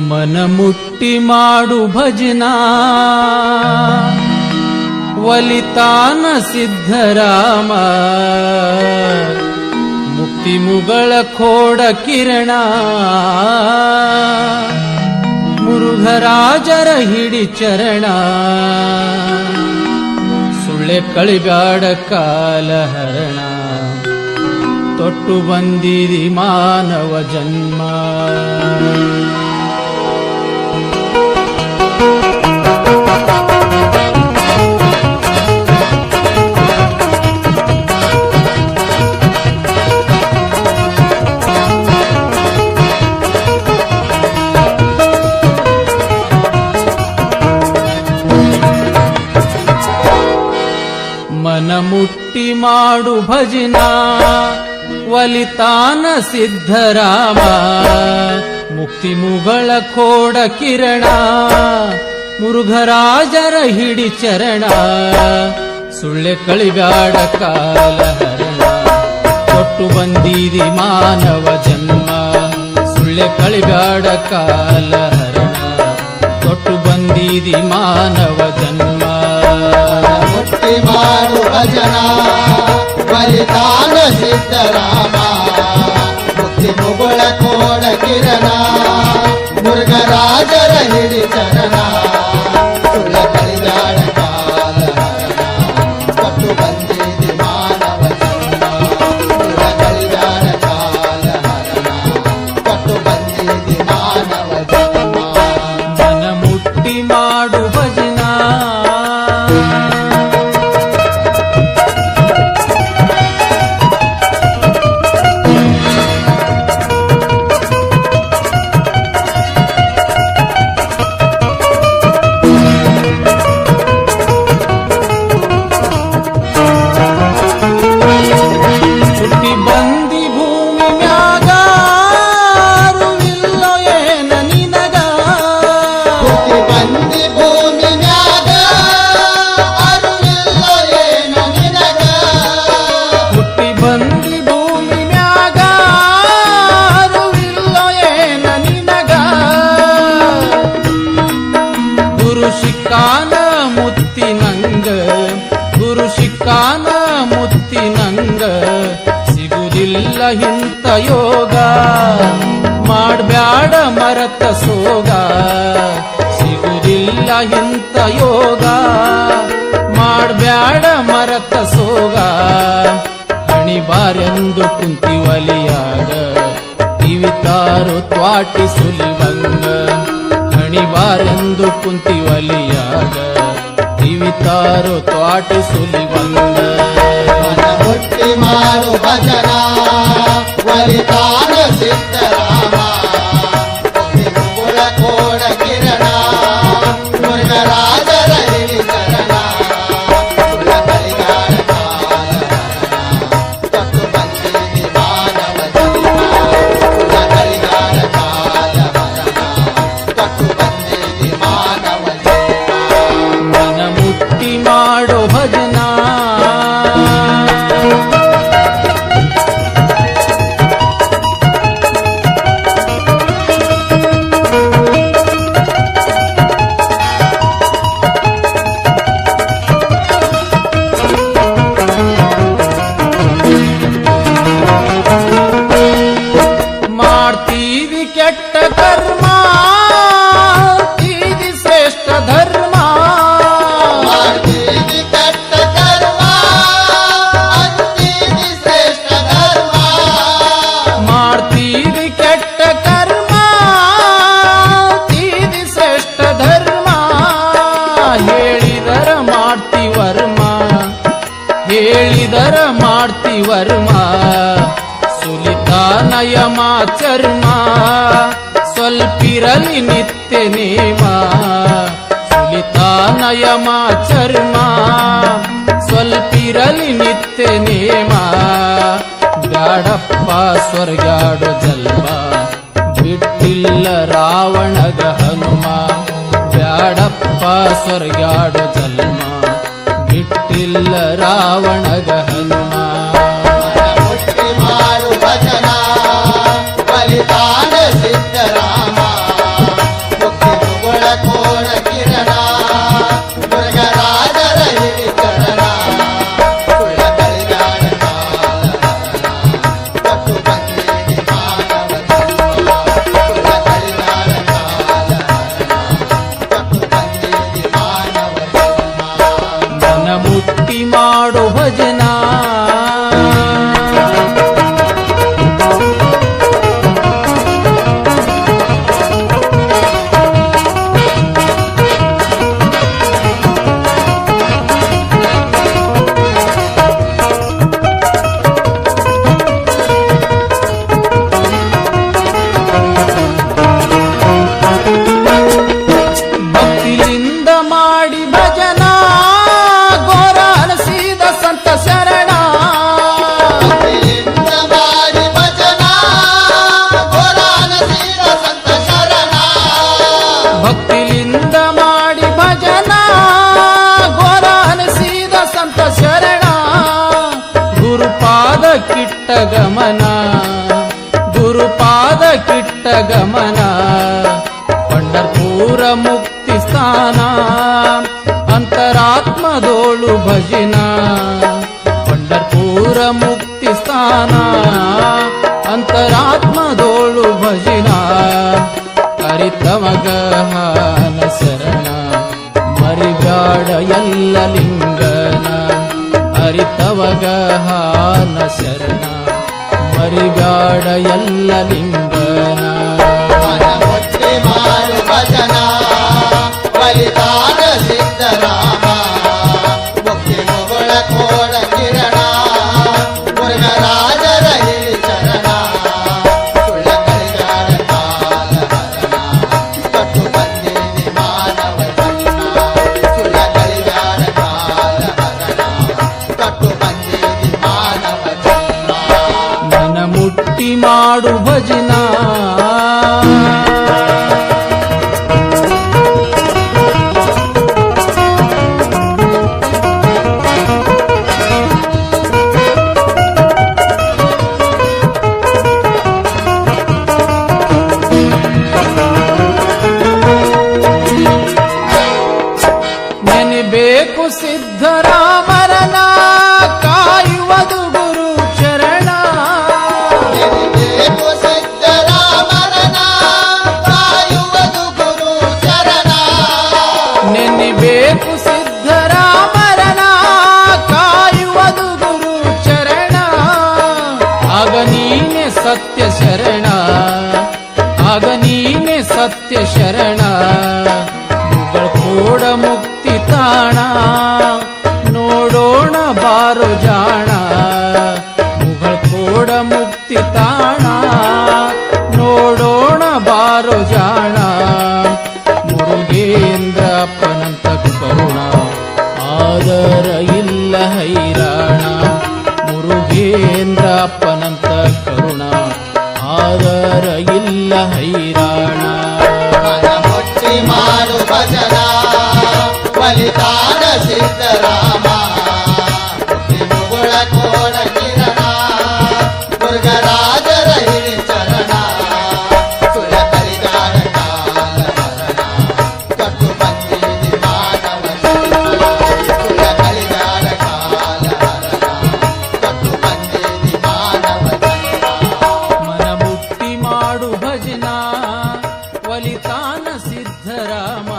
ಮನ ಮುಟ್ಟಿ ಮಾಡು ಭಜನಾ ಒಲಿತಾನ ಸಿದ್ಧರಾಮ ಮುಕ್ತಿ ಮುಗಳ ಖೋಡ ಕಿರಣ ಮುರುಘರಾಜರ ಹಿಡಿ ಚರಣ ಸುಳ್ಳೆ ಕಳಿಬ್ಯಾಡ ಕಾಲಹರಣ ತೊಟ್ಟು ಬಂದಿರಿ ಮಾನವ ಜನ್ಮ ಮನ ಮುಟ್ಟಿ ಮಾಡು ಭಜನಾ ಒಲಿತಾನ ಸಿದ್ಧರಾಮ ಮುಕ್ತಿ ಮುಗಳ ಖೋಡ ಕಿರಣ ಮುರುಘರಾಜರ ಹಿಡಿ ಚರಣ ಸುಳ್ಳೆ ಕಳಿಬ್ಯಾಡ ಕಾಲಹರಣ ಕೊಟ್ಟು ಬಂದಿರಿ ಮಾನವ ಜನ್ಮ ಸುಳ್ಳೆ ಕಳಿಬ್ಯಾಡ ಕಾಲಹರಣ ಕೊಟ್ಟು ಬಂದಿರಿ ಮಾನವ ಜನ್ಮ ಮುಕ್ತಿ ಮಾಡು ಭಜನಾ ಬಲಿದಾನ ಸಿದ್ಧರಾಮ ಮುಕ್ತಿ ಮುಗುಳ ಕೋಡ ಕಿರಣ ಮುರುಘರಾಜರ ಹಿಡಿ ಚರಣ ಸುಳ್ಳ ಕಳಿದಾಡ ಕಾಲಹರಣ ಕೊಟ್ಟು ಬಂದಿದಿ ಮಾನವ ಜನ್ಮ ಸುಳ್ಳ ಕಳಿದಾಡ ಕಾಲಹರಣ ಕೊಟ್ಟು ಬಂದಿದಿ ಮಾನವ ಜನ್ಮ ಮನ ಮುಟ್ಟಿ ಮಾಡು ಭಜನಾ ಹುಟ್ಟಿ ಬಂದಿ ಭೂಮಿ ಮ್ಯಾಗ ಅರುವಿಲ್ಲೋ ಏನ ನಿನಗ ಹುಟ್ಟಿ ಬಂದಿ ಭೂಮಿ ಮ್ಯಾಗ ಅರುವಿಲ್ಲೋ ಏನ ನಿನಗ ಹುಟ್ಟಿ ಬಂದಿ ಭೂಮಿ ಮ್ಯಾಗ ಅರುವಿಲ್ಲೋ ಏನ ನಿನಗ ಗುರು ಶಿಕ್ಕಾನ ಮುತ್ತಿನಂಗ ಗುರು ಶಿಕ್ಕಾನ ಮುತ್ತಿನಂಗ ಸಿಗುದಿಲ್ಲ ಇಂಥ ಯೋಗ ಮಾಡ್ಬ್ಯಾಡ ಮರತ ಸೋಗ ಸಿಗುದಿಲ್ಲ ಇಂಥ ಯೋಗ ಮಾಡ್ಬ್ಯಾಡ ಮರತ ಸೋಗ ಹಣಿಬಾರೆಂದು ಕುಂತಿವಲಿಯಾಗ ಕಿವಿತಾರು ತ್ವಾಟಿ ಸುಲಿವಂಗ ಹಣಿಬಾರೆಂದು ಕುಂತಿವಲಿಯಾಗ ಕಿವಿತಾರು ತ್ವಾಟಿ ಸುಲಿವಂಗ ಮನ ಮುಟ್ಟಿ ಮಾಡು ಭಜನಾ ಬಲಿದಾನ ಸಿದ್ಧರಾಮ ಮುಕ್ತಿ ಮುಗುಳ ಕೋಡ ಕಿರಣ ಮುರುಘರಾಜರ ಹಿಡಿ ಚರಣ ಸುಳ್ಳ ಕಳಿದಾಡ ಕಾಲಹರಣ ಕೊಟ್ಟು ಬಂದಿದಿ ಮಾನವ ಜನ್ಮ ಸುಳ್ಳ ಕಳಿದಾಡ ಕಾಲಹರಣ ಕೊಟ್ಟು ಬಂದಿದಿ ಮಾನವ ಜನ್ಮ ಮನ ಮುಟ್ಟಿ ಮಾಡೋ ಭಜನಾ ಮಾಡ್ತೀವಿ ಕೆಟ್ಟ ಕರ್ಮ ಇದು ಶ್ರೇಷ್ಠ ಧರ್ಮ ಮಾಡ್ತೀವಿ ಕೆಟ್ಟ ಕರ್ಮ ಅಂತೀವಿ ಶ್ರೇಷ್ಠ ಧರ್ಮ ಮಾಡ್ತೀವಿ ಕೆಟ್ಟ ಕರ್ಮ ಇದು ಶ್ರೇಷ್ಠ ಧರ್ಮ ಹೇಳಿದರ ಮಾಡ್ತೀವರ್ಮ ಹೇಳಿದರ ಮಾಡ್ತೀವರ್ಮ ಸುಲಿತಾನ ಯಮ ಚರ್ಮ ಸ್ವಲ್ಪಿರಲಿ ನಿತ್ಯ ನೇಮ ಸುಲಿತಾನ ಯಮ ಚರ್ಮ ಸ್ವಲ್ಪಿರಲಿ ನಿತ್ಯ ನೇಮ ಬ್ಯಾಡಪ್ಪ ಸ್ವರ್ಗಾಡೋ ಜನ್ಮ ಬಿಟ್ಟಿಲ್ಲ ರಾವಣಗ ಹನುಮ ಬ್ಯಾಡಪ್ಪ ಸ್ವರ್ಗಾಡೋ ಜನ್ಮ ಬಿಟ್ಟಿಲ್ಲ ರಾವಣಗ ಹನುಮ ಮುಟ್ಟಿ ಮಾಡು ಭಜನಾ ಬಲಿದಾನ ಗಮನ ಗುರುಪಾದ ಕಿಟ್ಟ ಗಮನ ಪಂಡರ್ಪೂರ ಮುಕ್ತಿ ಸ್ಥಾನ ಅಂತರಾತ್ಮದೋಳು ಭಜಿನ ಪಂಡರ್ಪೂರ ಮುಕ್ತಿ ಸ್ಥಾನ ಅಂತರಾತ್ಮದೋಳು ಭಜಿನ ಅರಿತಮಗಹಾನ ಶರಣ ಮರಿಬ್ಯಾಡ ಎಲ್ಲ ಲಿಂಗನ ಅರಿತವಗಹಾನ ಶರಣ ಮರಿಬ್ಯಾಡ ಎಲ್ಲ ಲಿಂಗನ ಮನ ಮುಟ್ಟಿ ಮಾಡು ಭಜನ ಬಲಿದಾನ ಸಿದ್ದರಾಮ ಮುಕ್ತಿ ಮುಗುಳ ಕೋಡ ಕಿರಣ ಮುರುಘರಾಜರ ಹಿರಿ ಚರಣ ಸುಳ್ಳ ಕಲಿಗಾರ ಕಾಲ ಹರಣ ಕಟ್ಟು ಬಂದಿನಿ ಮಾನವ ಜನ್ಮ ಸುಳ್ಳ ಕಲಿಗಾರ ಕಾಲ ಹರಣ ಕಟ್ಟು ಬಂದಿನಿ ಮಾನವ ಜನ್ಮ ಮನ ಮುಟ್ಟಿ ಮಾಡು ಭಜನ ನೆನಬೇಕು ಸಿದ್ಧರಾಮರನ ಕಾಯುವುದು ಗುರು ಚರಣ ನೆನೆಬೇಕು ಸಿದ್ದರಾಮರನ ಕಾಯುವುದು ಗುರು ಚರಣ ನೆನಬೇಕು ಸಿದ್ಧರಾಮರನ ಕಾಯುವುದು ಗುರು ಚರಣ ಆಗ ನೀನೆ ಸತ್ಯ ಶರಣ ಆಗ ನೀನೆ ಸತ್ಯ ಶರಣ ಕೋಡ ಮುಕ್ತಿ ತಾಣ ನೋಡೋಣ ಬಾರೋ ಜಾಣ ಮುಗಳ ಕೋಡ ಮುಕ್ತಿ ತಾಣ ನೋಡೋಣ ಬಾರೋ ಜಾಣ ಮುರುಗೇಂದ್ರ ಅಪ್ಪನಂತ ಕರುಣ ಆದರ ಇಲ್ಲ ಹೈರಾಣ ಮುರುಗೇಂದ್ರ ಅಪ್ಪನಂತ ಕರುಣ ಆದರ ಇಲ್ಲ ಹೈರಾಣ ಮನ ಮುಟ್ಟಿ ಮಾಡು ಭಜನ ಬಲಿದಾನ ಸಿದ್ದರಾಮ ಮುಕ್ತಿ ಮುಗುಳ ಕೋಡ ಕಿರಣ ಮುರುಘರಾಜರ ಹಿರಿ ಚರಣ ಸುಳ್ಳ ಕಲಿಗಾರ ಕಾಲ ಹರಣ ಕಟ್ಟು ಬಂದಿನಿ ಮಾನವ ಜನ್ಮ ಸುಳ್ಳ ಕಲಿಗಾರ ಕಾಲ ಹರಣ ಕಟ್ಟು ಬಂದಿನಿ ಮಾನವ ಜನ್ಮ ಮನ ಮುಕ್ತಿ ಮಾಡು ಭಜನ ಒಲಿತಾನ ಸಿದ್ಧರಾಮ